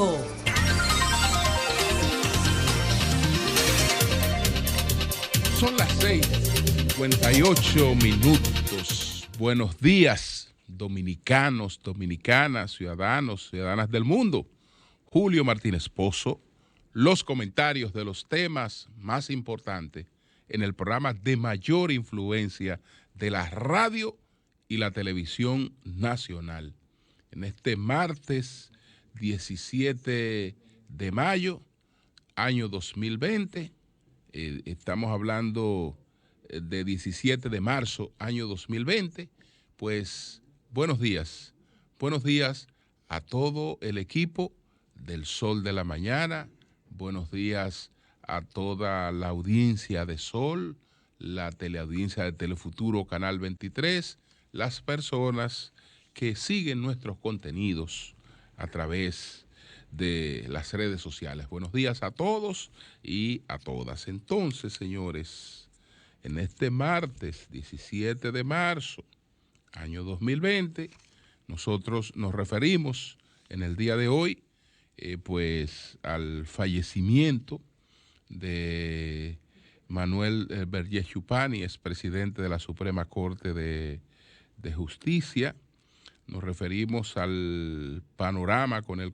Público. Son las 6:58. Buenos días, dominicanos, dominicanas, ciudadanos, ciudadanas del mundo. Julio Martínez Pozo, los comentarios de los temas más importantes en el programa de mayor influencia de la radio y la televisión nacional. En este martes 17 de mayo, año 2020, estamos hablando de 17 de marzo, año 2020, pues buenos días a todo el equipo del Sol de la Mañana, buenos días a toda la audiencia de Sol, la teleaudiencia de Telefuturo Canal 23, las personas que siguen nuestros contenidos a través de las redes sociales. Buenos días a todos y a todas. Entonces, señores, en este martes 17 de marzo, año 2020, nosotros nos referimos en el día de hoy, pues al fallecimiento de Manuel Vergés Chupani, expresidente de la Suprema Corte de Justicia. Nos referimos al panorama con el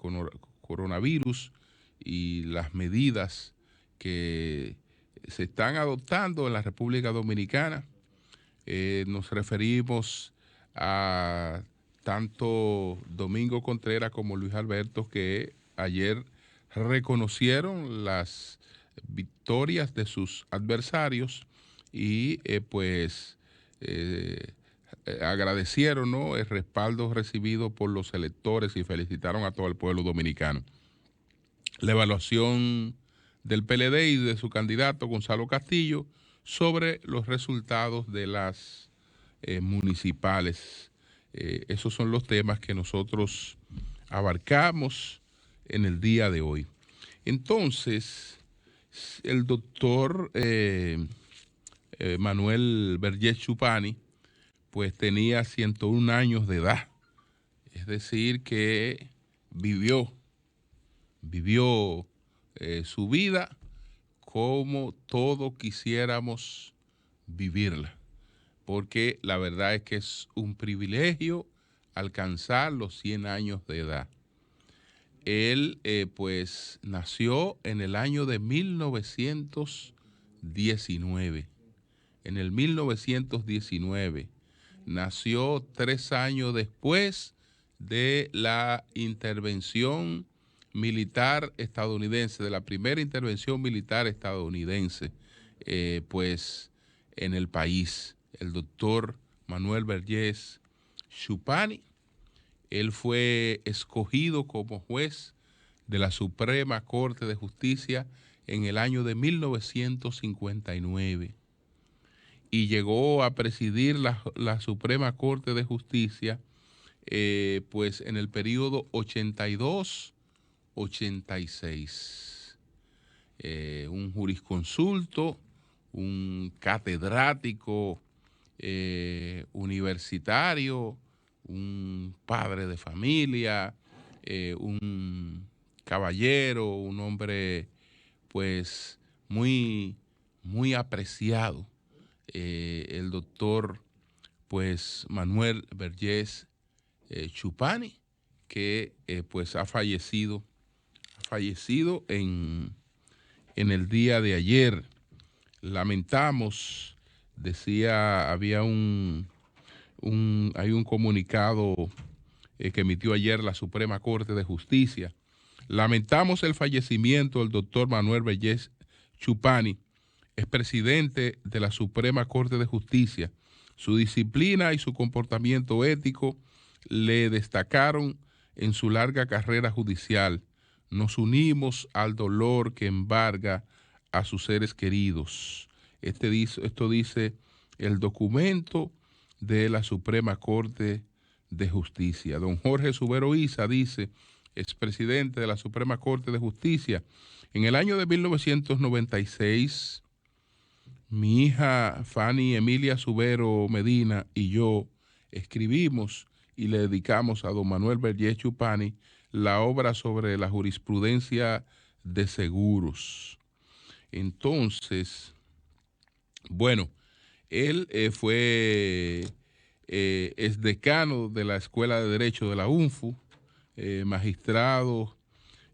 coronavirus y las medidas que se están adoptando en la República Dominicana. Nos referimos a tanto Domingo Contreras como Luis Alberto, que ayer reconocieron las victorias de sus adversarios y agradecieron, ¿no?, el respaldo recibido por los electores y felicitaron a todo el pueblo dominicano. La evaluación del PLD y de su candidato Gonzalo Castillo sobre los resultados de las municipales. Esos son los temas que nosotros abarcamos en el día de hoy. Entonces, el doctor Manuel Vergés Chupani pues tenía 101 años de edad, es decir, que vivió su vida como todos quisiéramos vivirla, porque la verdad es que es un privilegio alcanzar los 100 años de edad. Él pues nació en el año de 1919. En el 1919 nació 3 años después de la intervención militar estadounidense, de la primera intervención militar estadounidense, pues en el país. El doctor Manuel Vergés Chupani, él fue escogido como juez de la Suprema Corte de Justicia en el año de 1959 y llegó a presidir la Suprema Corte de Justicia pues en el periodo 82-86. Un jurisconsulto, un catedrático universitario, un padre de familia, un caballero, un hombre pues muy apreciado, el doctor pues Manuel Vergés Chupani, que pues ha fallecido en el día de ayer. Lamentamos, decía, había hay un comunicado que emitió ayer la Suprema Corte de Justicia. Lamentamos el fallecimiento del doctor Manuel Vergés Chupani, expresidente de la Suprema Corte de Justicia. Su disciplina y su comportamiento ético le destacaron en su larga carrera judicial. Nos unimos al dolor que embarga a sus seres queridos. Esto dice el documento de la Suprema Corte de Justicia. Don Jorge Subero Isa dice, expresidente de la Suprema Corte de Justicia, en el año de 1996, mi hija Fanny Emilia Subero Medina y yo escribimos y le dedicamos a don Manuel Vergés Chupani la obra sobre la jurisprudencia de seguros. Entonces, bueno, él es decano de la Escuela de Derecho de la UNFU, magistrado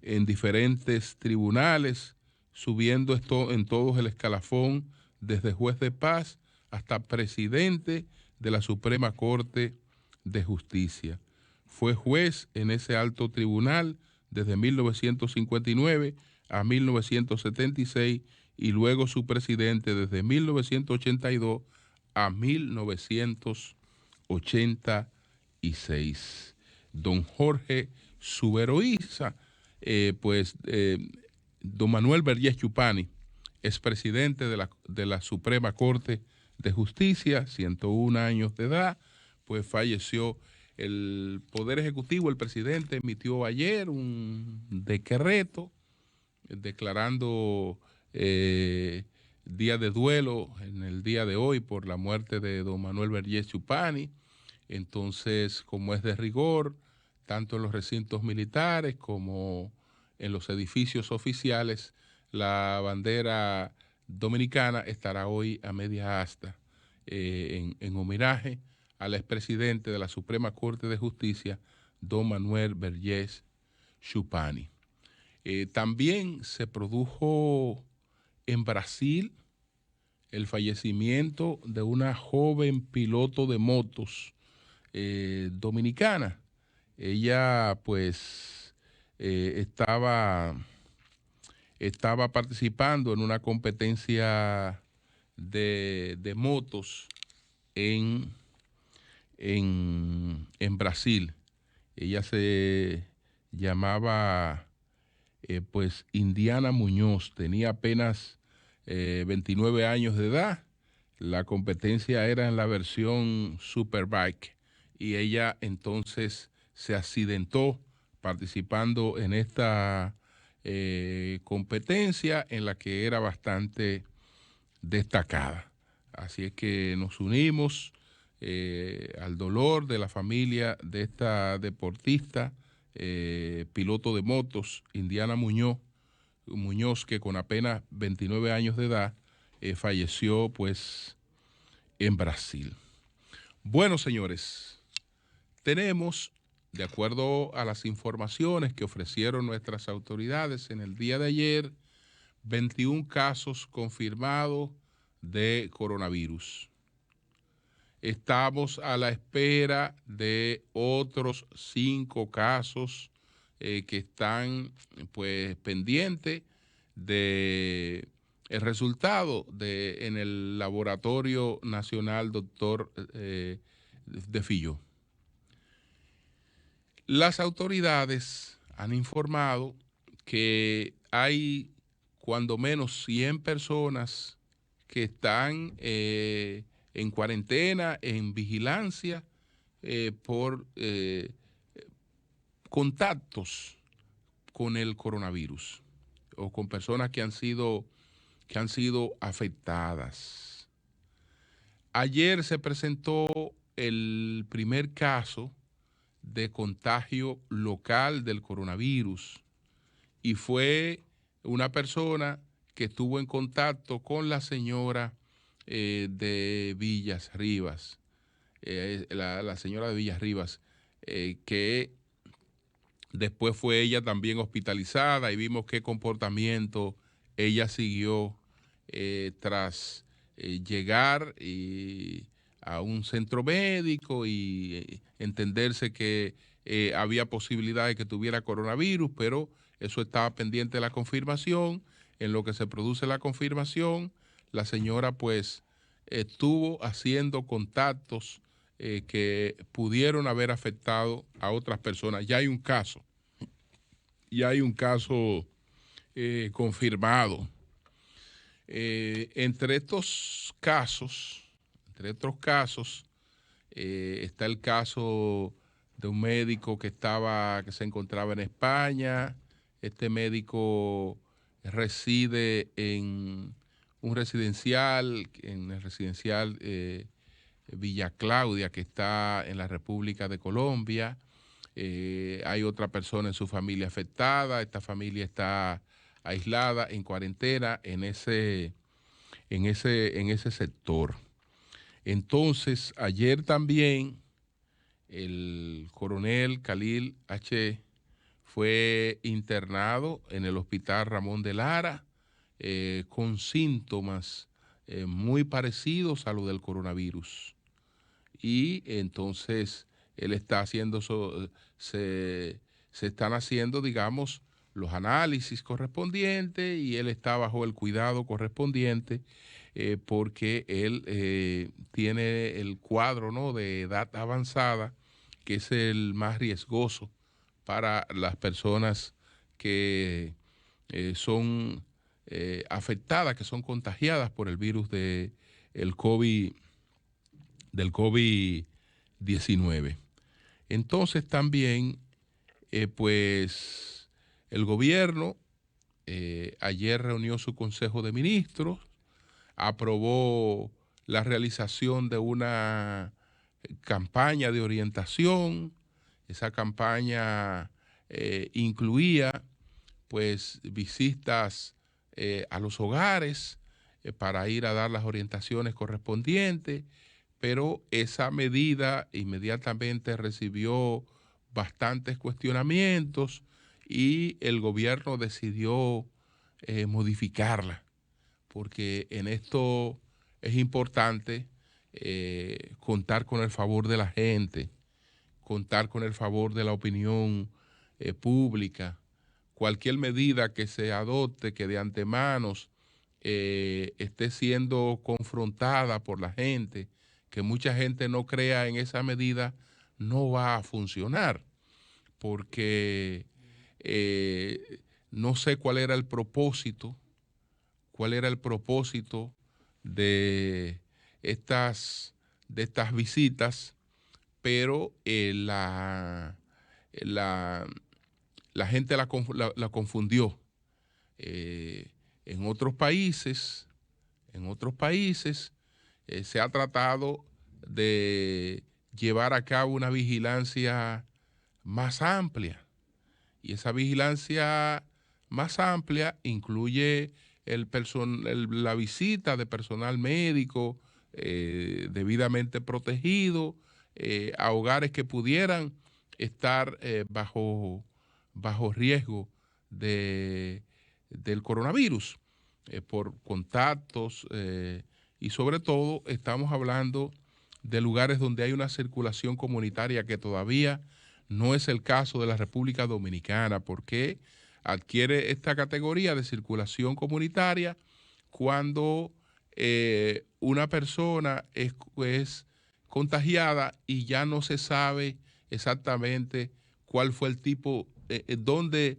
en diferentes tribunales, subiendo esto en todos el escalafón, desde juez de paz hasta presidente de la Suprema Corte de Justicia. Fue juez en ese alto tribunal desde 1959 a 1976 y luego su presidente desde 1982 a 1986. Don Jorge Suberoiza, don Manuel Vergés Chupani, es presidente de la Suprema Corte de Justicia, 101 años de edad, pues falleció. El Poder Ejecutivo, el presidente, emitió ayer un decreto declarando día de duelo en el día de hoy por la muerte de don Manuel Vergés Chupani. Entonces, como es de rigor, tanto en los recintos militares como en los edificios oficiales, la bandera dominicana estará hoy a media asta en homenaje al expresidente de la Suprema Corte de Justicia, don Manuel Vergés Chupani. También se produjo en Brasil el fallecimiento de una joven piloto de motos dominicana. Ella pues estaba participando en una competencia de motos en Brasil. Ella se llamaba pues Indiana Muñoz, tenía apenas 29 años de edad. La competencia era en la versión Superbike y ella entonces se accidentó participando en esta competencia en la que era bastante destacada. Así es que nos unimos al dolor de la familia de esta deportista, piloto de motos, Indiana Muñoz, que con apenas 29 años de edad falleció pues en Brasil. Bueno, señores, tenemos, de acuerdo a las informaciones que ofrecieron nuestras autoridades en el día de ayer, 21 casos confirmados de coronavirus. Estamos a la espera de otros 5 casos que están pues pendientes de el resultado en el Laboratorio Nacional Doctor de Filló. Las autoridades han informado que hay cuando menos 100 personas que están en cuarentena, en vigilancia por contactos con el coronavirus o con personas que han sido afectadas. Ayer se presentó el primer caso de contagio local del coronavirus y fue una persona que estuvo en contacto con la señora de Villas Rivas, la señora de Villas Rivas, que después fue ella también hospitalizada y vimos qué comportamiento ella siguió tras llegar a un centro médico y entenderse que había posibilidad de que tuviera coronavirus, pero eso estaba pendiente de la confirmación. En lo que se produce la confirmación, la señora pues estuvo haciendo contactos que pudieron haber afectado a otras personas. Ya hay un caso confirmado. Entre otros casos, está el caso de un médico que se encontraba en España. Este médico reside en un residencial, en el residencial Villa Claudia, que está en la República de Colombia. Hay otra persona en su familia afectada. Esta familia está aislada, en cuarentena, en ese sector. Entonces, ayer también el coronel Khalil H. fue internado en el hospital Ramón de Lara con síntomas muy parecidos a los del coronavirus. Y entonces él está haciendo, se están haciendo, digamos, los análisis correspondientes y él está bajo el cuidado correspondiente porque él tiene el cuadro, ¿no?, de edad avanzada, que es el más riesgoso para las personas que son afectadas, que son contagiadas por el virus del COVID-19. Entonces también, pues, el gobierno ayer reunió su Consejo de Ministros, aprobó la realización de una campaña de orientación. Esa campaña incluía, pues, visitas a los hogares para ir a dar las orientaciones correspondientes, pero esa medida inmediatamente recibió bastantes cuestionamientos y el gobierno decidió modificarla, porque en esto es importante contar con el favor de la gente, contar con el favor de la opinión pública. Cualquier medida que se adopte que de antemano esté siendo confrontada por la gente, que mucha gente no crea en esa medida, no va a funcionar, porque no sé cuál era el propósito de estas visitas, pero la gente la confundió. En otros países se ha tratado de llevar a cabo una vigilancia más amplia, y esa vigilancia más amplia incluye la visita de personal médico debidamente protegido a hogares que pudieran estar bajo riesgo del coronavirus por contactos y sobre todo estamos hablando de lugares donde hay una circulación comunitaria que todavía no es el caso de la República Dominicana, porque adquiere esta categoría de circulación comunitaria cuando una persona es contagiada y ya no se sabe exactamente cuál fue el tipo, dónde,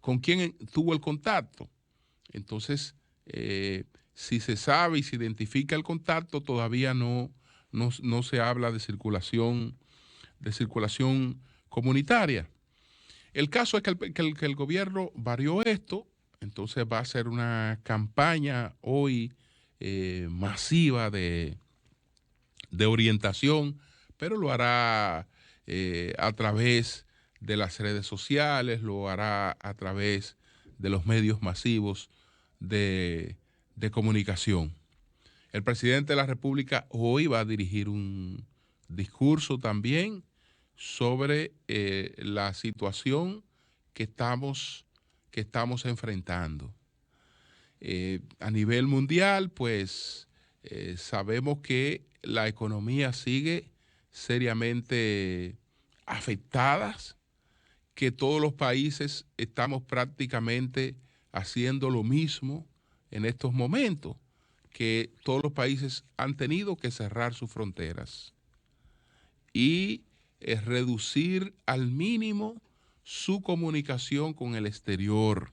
con quién tuvo el contacto. Entonces, si se sabe y se identifica el contacto, todavía no se habla de circulación comunitaria. El caso es que el gobierno varió esto, entonces va a ser una campaña hoy masiva de orientación, pero lo hará a través de las redes sociales, lo hará a través de los medios masivos de comunicación. El presidente de la República hoy va a dirigir un discurso también sobre la situación que estamos enfrentando. A nivel mundial, pues sabemos que la economía sigue seriamente afectada, que todos los países estamos prácticamente haciendo lo mismo en estos momentos, que todos los países han tenido que cerrar sus fronteras y reducir al mínimo su comunicación con el exterior.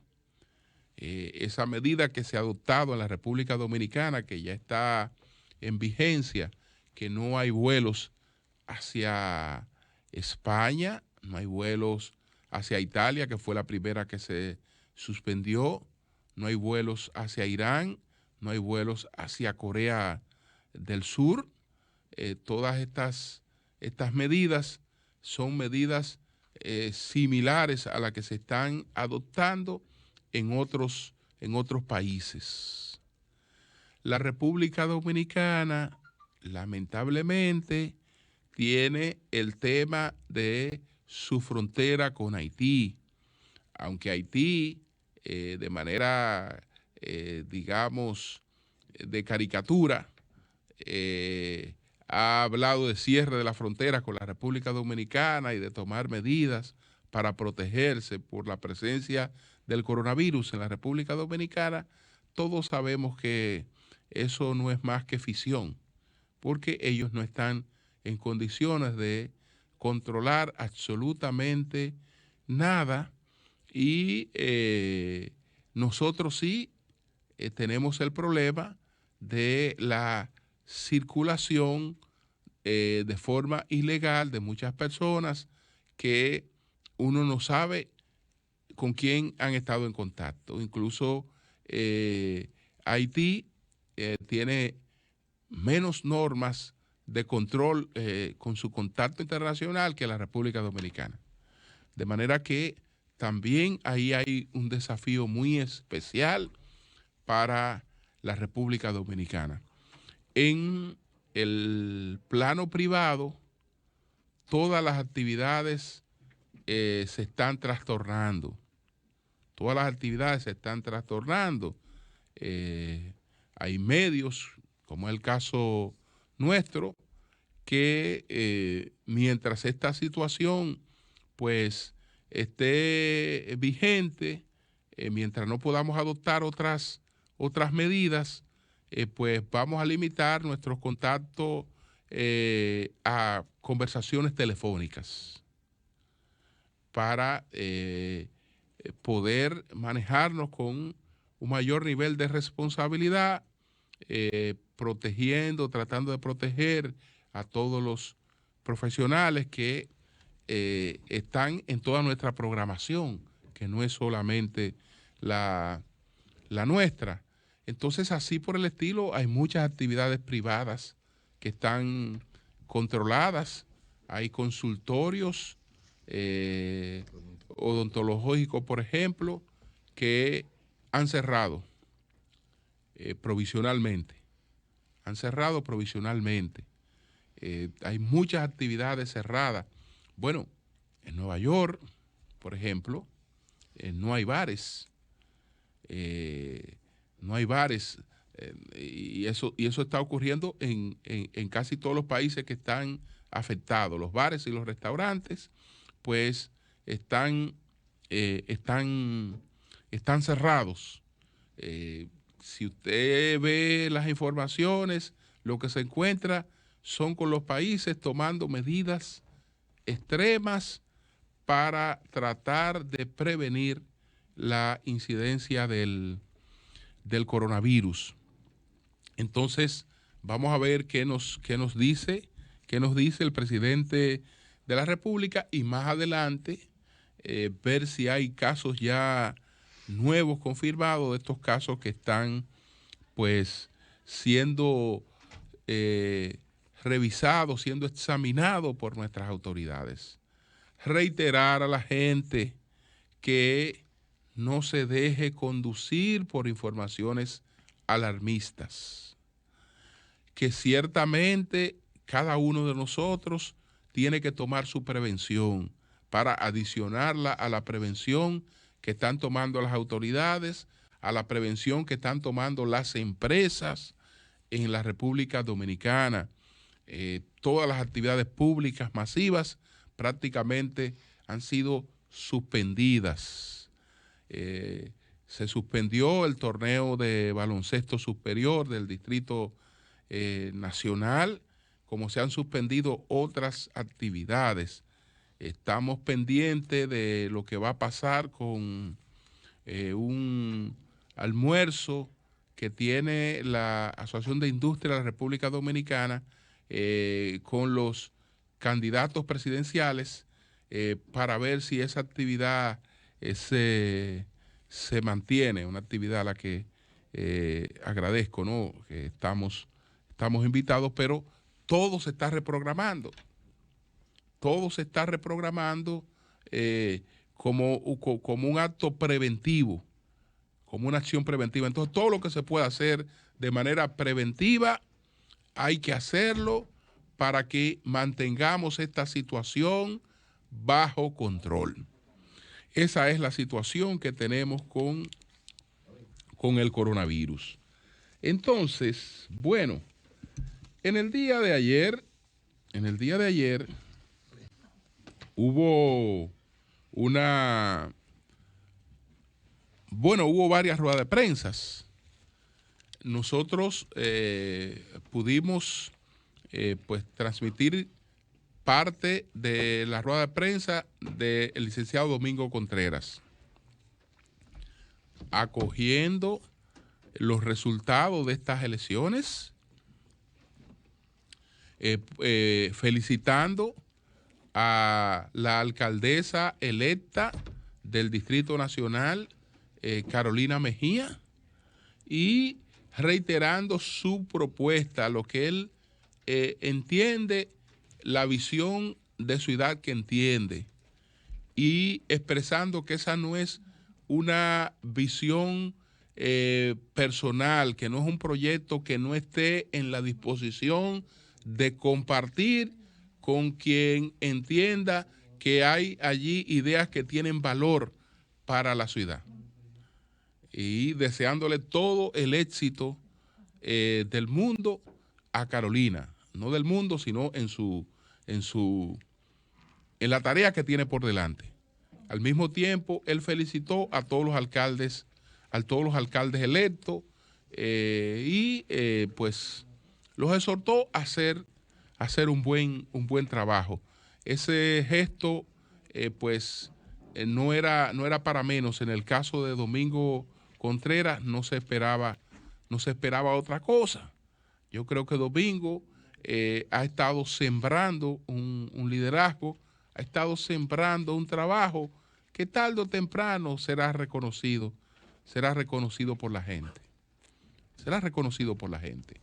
Esa medida que se ha adoptado en la República Dominicana, que ya está en vigencia, que no hay vuelos hacia España, no hay vuelos hacia Italia, que fue la primera que se suspendió, no hay vuelos hacia Irán, no hay vuelos hacia Corea del Sur. Todas estas medidas son medidas similares a las que se están adoptando en otros países. La República Dominicana, lamentablemente, tiene el tema de su frontera con Haití, aunque Haití, de manera, digamos, de caricatura, ha hablado de cierre de la frontera con la República Dominicana y de tomar medidas para protegerse por la presencia del coronavirus en la República Dominicana. Todos sabemos que eso no es más que ficción, porque ellos no están en condiciones de controlar absolutamente nada y nosotros sí tenemos el problema de la circulación de forma ilegal de muchas personas que uno no sabe con quién han estado en contacto. Incluso Haití tiene menos normas de control con su contacto internacional que la República Dominicana. De manera que también ahí hay un desafío muy especial para la República Dominicana. En el plano privado, todas las actividades se están trastornando. Todas las actividades se están trastornando. Hay medios, como es el caso nuestro, que mientras esta situación pues esté vigente, mientras no podamos adoptar otras medidas, pues vamos a limitar nuestros contactos a conversaciones telefónicas para poder manejarnos con un mayor nivel de responsabilidad, tratando de proteger a todos los profesionales que están en toda nuestra programación, que no es solamente la nuestra. Entonces, así por el estilo, hay muchas actividades privadas que están controladas. Hay consultorios odontológicos, por ejemplo, que han cerrado provisionalmente. Han cerrado provisionalmente. Hay muchas actividades cerradas. Bueno, en Nueva York, por ejemplo, no hay bares. No hay bares. Y eso está ocurriendo en casi todos los países que están afectados. Los bares y los restaurantes, pues, están cerrados. Si usted ve las informaciones, lo que se encuentra son con los países tomando medidas extremas para tratar de prevenir la incidencia del coronavirus. Entonces, vamos a ver qué nos dice el presidente de la República y más adelante ver si hay casos ya nuevos confirmados de estos casos que están pues siendo revisados, siendo examinados por nuestras autoridades. Reiterar a la gente que no se deje conducir por informaciones alarmistas, que ciertamente cada uno de nosotros tiene que tomar su prevención para adicionarla a la prevención que están tomando las autoridades, a la prevención que están tomando las empresas en la República Dominicana. Todas las actividades públicas masivas prácticamente han sido suspendidas. Se suspendió el torneo de baloncesto superior del Distrito Nacional, como se han suspendido otras actividades. Estamos pendientes de lo que va a pasar con un almuerzo que tiene la Asociación de Industria de la República Dominicana con los candidatos presidenciales para ver si esa actividad se mantiene, una actividad a la que agradezco, ¿no? Que estamos invitados, pero todo se está reprogramando. Todo se está reprogramando como un acto preventivo, como una acción preventiva. Entonces, todo lo que se pueda hacer de manera preventiva, hay que hacerlo para que mantengamos esta situación bajo control. Esa es la situación que tenemos con el coronavirus. Entonces, bueno, en el día de ayer hubo hubo varias ruedas de prensa. Nosotros pudimos pues transmitir parte de la rueda de prensa del licenciado Domingo Contreras, acogiendo los resultados de estas elecciones, felicitando a la alcaldesa electa del Distrito Nacional, Carolina Mejía, y reiterando su propuesta, lo que él entiende, la visión de ciudad que entiende, y expresando que esa no es una visión personal, que no es un proyecto que no esté en la disposición de compartir con quien entienda que hay allí ideas que tienen valor para la ciudad. Y deseándole todo el éxito del mundo a Carolina, no del mundo, sino en la tarea que tiene por delante. Al mismo tiempo, él felicitó a todos los alcaldes electos pues los exhortó a hacer un buen trabajo. Ese gesto no era para menos. En el caso de Domingo Contreras no se esperaba otra cosa. Yo creo que Domingo ha estado sembrando un liderazgo, ha estado sembrando un trabajo que tarde o temprano será reconocido por la gente. Será reconocido por la gente.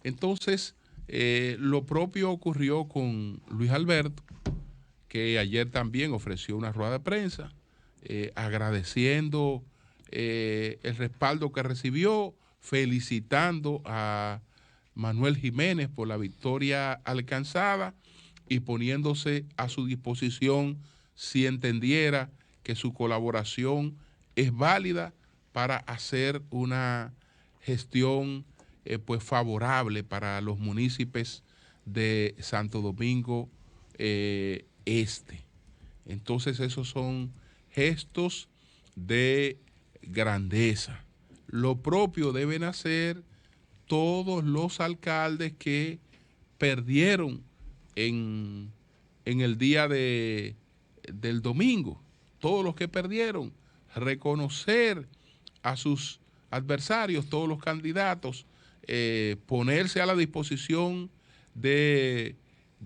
Entonces, lo propio ocurrió con Luis Alberto, que ayer también ofreció una rueda de prensa, agradeciendo el respaldo que recibió, felicitando a Manuel Jiménez por la victoria alcanzada y poniéndose a su disposición si entendiera que su colaboración es válida para hacer una gestión favorable para los municipios de Santo Domingo Este. Entonces, esos son gestos de grandeza. Lo propio deben hacer todos los alcaldes que perdieron en el día del domingo. Todos los que perdieron, reconocer a sus adversarios, todos los candidatos, ponerse a la disposición de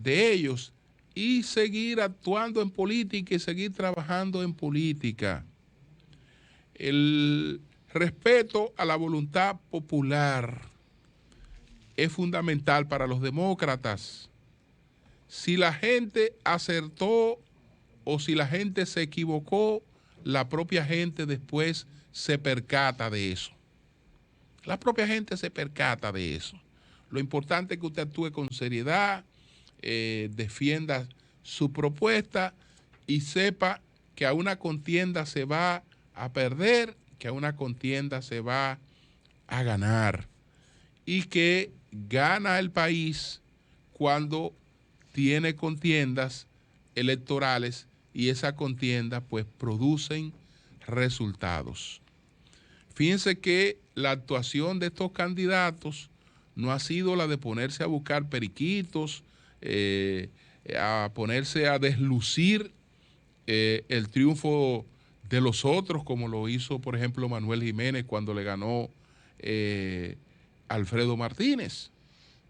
ellos y seguir actuando en política y seguir trabajando en política. El respeto a la voluntad popular es fundamental para los demócratas. Si la gente acertó o si la gente se equivocó, la propia gente después se percata de eso. La propia gente se percata de eso. Lo importante es que usted actúe con seriedad, defienda su propuesta y sepa que a una contienda se va a perder, que a una contienda se va a ganar y que gana el país cuando tiene contiendas electorales y esas contiendas pues producen resultados. Fíjense que la actuación de estos candidatos no ha sido la de ponerse a buscar periquitos, a ponerse a deslucir el triunfo de los otros, como lo hizo, por ejemplo, Manuel Jiménez cuando le ganó Alfredo Martínez,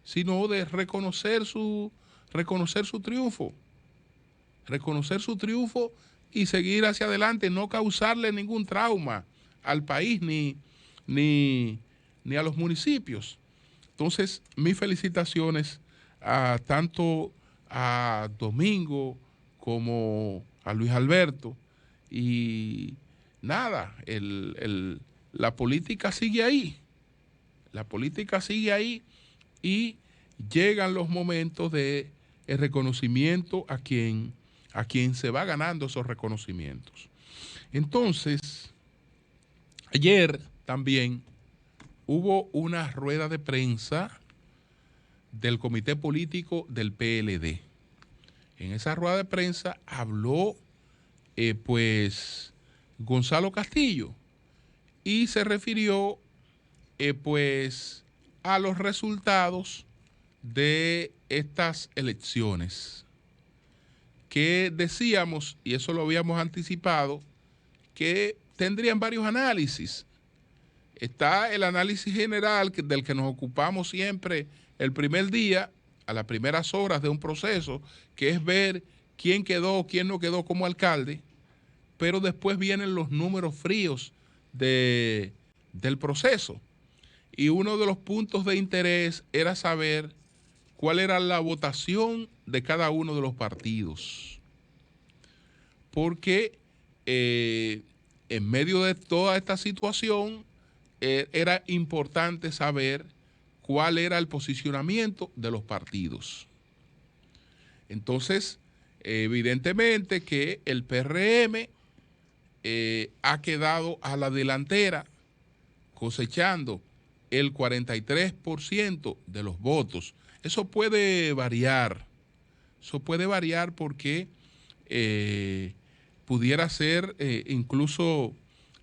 sino de reconocer su triunfo. Reconocer su triunfo y seguir hacia adelante, no causarle ningún trauma al país ni a los municipios. Entonces, mis felicitaciones tanto a Domingo como a Luis Alberto, y nada, la política sigue ahí. La política sigue ahí y llegan los momentos de el reconocimiento a quien se va ganando esos reconocimientos. Entonces, ayer también hubo una rueda de prensa del comité político del PLD. En esa rueda de prensa habló pues Gonzalo Castillo y se refirió pues a los resultados de estas elecciones que decíamos, y eso lo habíamos anticipado, que tendrían varios análisis. Está el análisis general del que nos ocupamos siempre el primer día, a las primeras horas de un proceso, que es ver quién quedó, quién no quedó como alcalde, pero después vienen los números fríos del proceso. Y uno de los puntos de interés era saber cuál era la votación de cada uno de los partidos. Porque en medio de toda esta situación era importante saber cuál era el posicionamiento de los partidos. Entonces, evidentemente que el PRM ha quedado a la delantera, cosechando el 43% de los votos. Eso puede variar. Eso puede variar porque pudiera ser incluso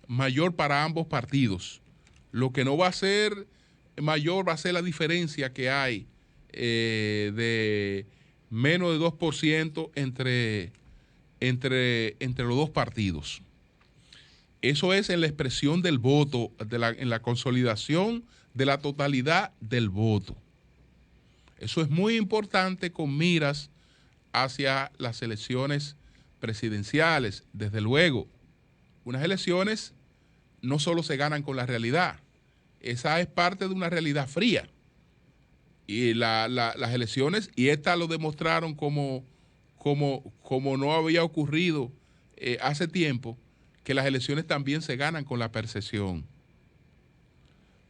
mayor para ambos partidos. Lo que no va a ser mayor va a ser la diferencia que hay de menos de 2% entre los dos partidos. Eso es en la expresión del voto, en la consolidación de la totalidad del voto. Eso es muy importante con miras hacia las elecciones presidenciales. Desde luego, unas elecciones no solo se ganan con la realidad, esa es parte de una realidad fría. Y las elecciones, y estas lo demostraron como no había ocurrido hace tiempo, que las elecciones también se ganan con la percepción.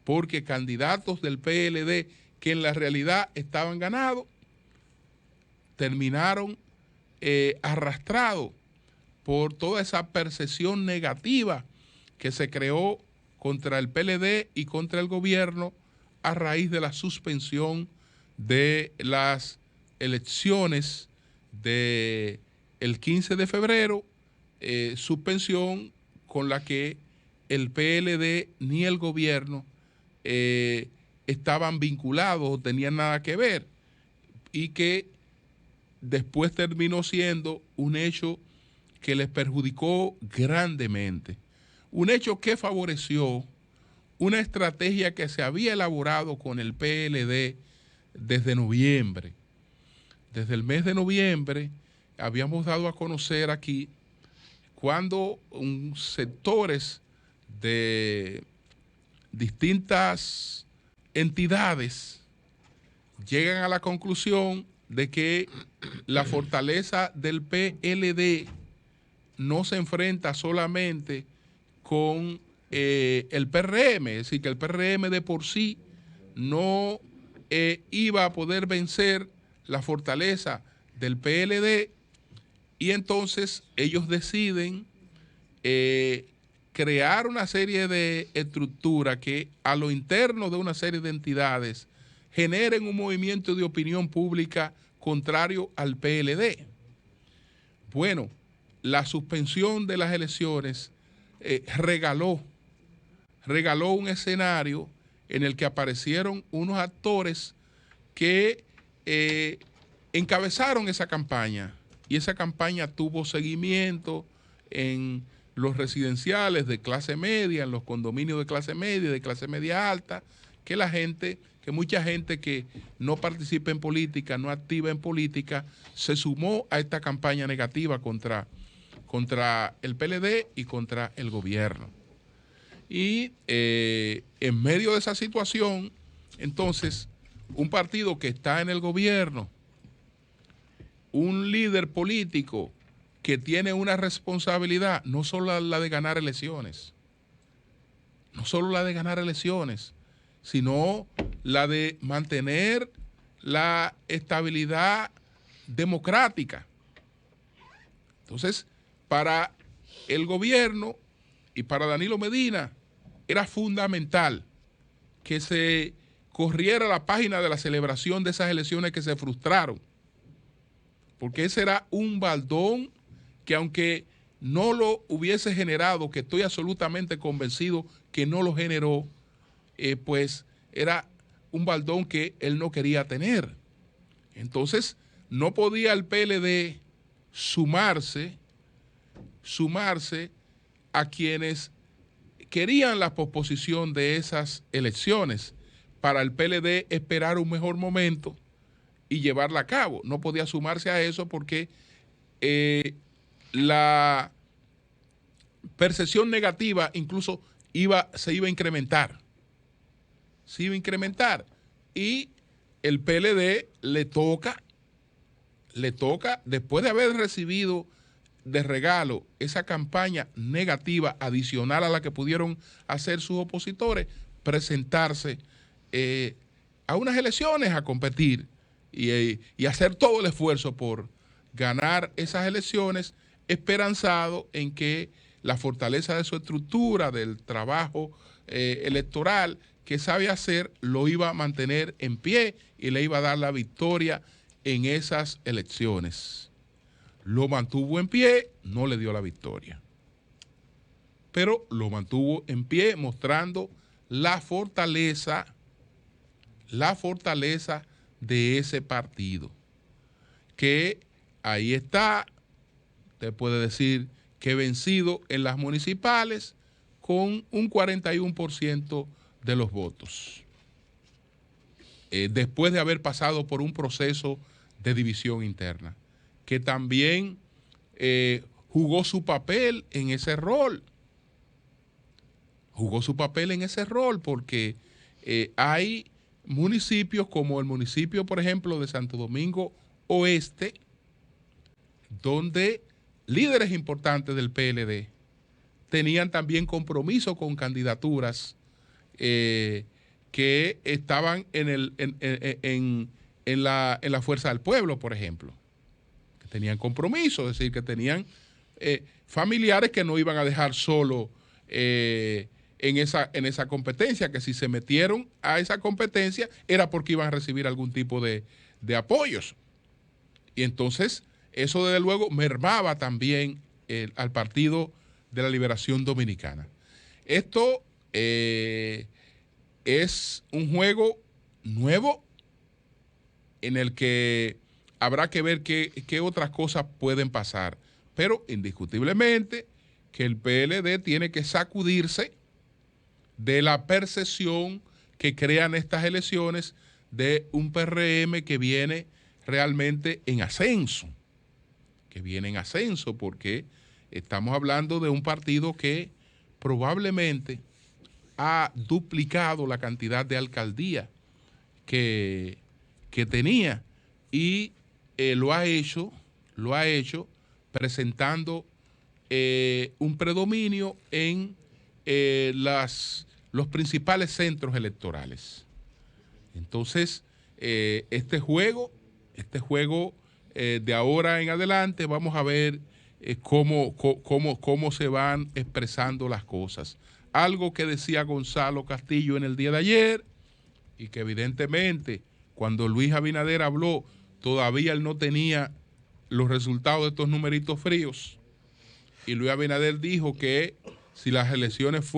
Porque candidatos del PLD que en la realidad estaban ganados, terminaron arrastrados por toda esa percepción negativa que se creó contra el PLD y contra el gobierno a raíz de la suspensión de las elecciones del 15 de febrero, suspensión con la que el PLD ni el gobierno estaban vinculados o tenían nada que ver, y que después terminó siendo un hecho que les perjudicó grandemente. Un hecho que favoreció una estrategia que se había elaborado con el PLD desde noviembre. Desde el mes de noviembre habíamos dado a conocer aquí cuando sectores de distintas entidades llegan a la conclusión de que la fortaleza del PLD no se enfrenta solamente con el PRM, es decir, que el PRM de por sí no iba a poder vencer la fortaleza del PLD, y entonces ellos deciden crear una serie de estructuras que a lo interno de una serie de entidades generen un movimiento de opinión pública contrario al PLD. Bueno, la suspensión de las elecciones regaló un escenario en el que aparecieron unos actores que encabezaron esa campaña, y esa campaña tuvo seguimiento en los residenciales de clase media, en los condominios de clase media alta, que mucha gente que no participa en política, no activa en política, se sumó a esta campaña negativa contra el PLD y contra el gobierno. Y en medio de esa situación, entonces, un partido que está en el gobierno, un líder político que tiene una responsabilidad, no solo la de ganar elecciones, no solo la de ganar elecciones, sino la de mantener la estabilidad democrática. Entonces, para el gobierno y para Danilo Medina era fundamental que se corriera la página de la celebración de esas elecciones que se frustraron, porque ese era un baldón que, aunque no lo hubiese generado, que estoy absolutamente convencido que no lo generó, pues era un baldón que él no quería tener. Entonces, no podía el PLD sumarse a quienes querían la posposición de esas elecciones para el PLD esperar un mejor momento y llevarla a cabo. No podía sumarse a eso porque la percepción negativa incluso se iba a incrementar. Se iba a incrementar. Y el PLD le toca, después de haber recibido de regalo esa campaña negativa adicional a la que pudieron hacer sus opositores, presentarse a unas elecciones a competir y hacer todo el esfuerzo por ganar esas elecciones, esperanzado en que la fortaleza de su estructura, del trabajo electoral que sabe hacer, lo iba a mantener en pie y le iba a dar la victoria en esas elecciones. Lo mantuvo en pie, no le dio la victoria, pero lo mantuvo en pie mostrando la fortaleza de ese partido, que ahí está, usted puede decir que vencido en las municipales con un 41% de los votos, después de haber pasado por un proceso de división interna, que también jugó su papel en ese rol. Jugó su papel en ese rol porque hay municipios como el municipio, por ejemplo, de Santo Domingo Oeste, donde líderes importantes del PLD tenían también compromiso con candidaturas que estaban en la Fuerza del Pueblo, por ejemplo. Que tenían compromiso, es decir, que tenían familiares que no iban a dejar solo en esa competencia, que si se metieron a esa competencia era porque iban a recibir algún tipo de apoyos. Y entonces eso desde luego mermaba también al Partido de la Liberación Dominicana. Esto es un juego nuevo en el que habrá que ver qué otras cosas pueden pasar, pero indiscutiblemente que el PLD tiene que sacudirse de la percepción que crean estas elecciones de un PRM que viene realmente en ascenso, porque estamos hablando de un partido que probablemente ha duplicado la cantidad de alcaldías que tenía y lo ha hecho presentando un predominio en los principales centros electorales. Entonces, este juego de ahora en adelante, vamos a ver cómo se van expresando las cosas. Algo que decía Gonzalo Castillo en el día de ayer, y que evidentemente cuando Luis Abinader habló, todavía él no tenía los resultados de estos numeritos fríos, y Luis Abinader dijo que si las elecciones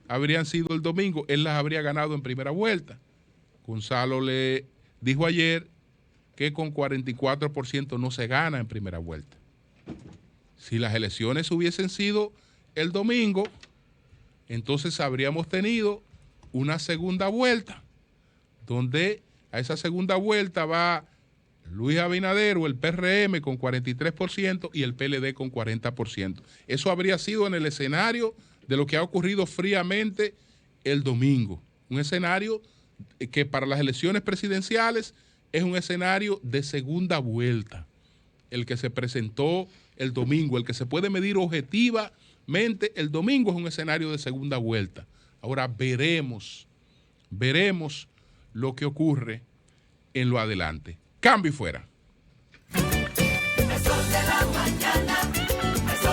habrían sido el domingo, él las habría ganado en primera vuelta. Gonzalo le dijo ayer que con 44% no se gana en primera vuelta. Si las elecciones hubiesen sido el domingo, entonces habríamos tenido una segunda vuelta, donde a esa segunda vuelta va Luis Abinader o el PRM con 43% y el PLD con 40%. Eso habría sido en el escenario de lo que ha ocurrido fríamente el domingo. Un escenario que para las elecciones presidenciales es un escenario de segunda vuelta. el que se presentó el domingo, el que se puede medir objetivamente el domingo, es un escenario de segunda vuelta. Ahora veremos lo que ocurre en lo adelante. Cambio y fuera.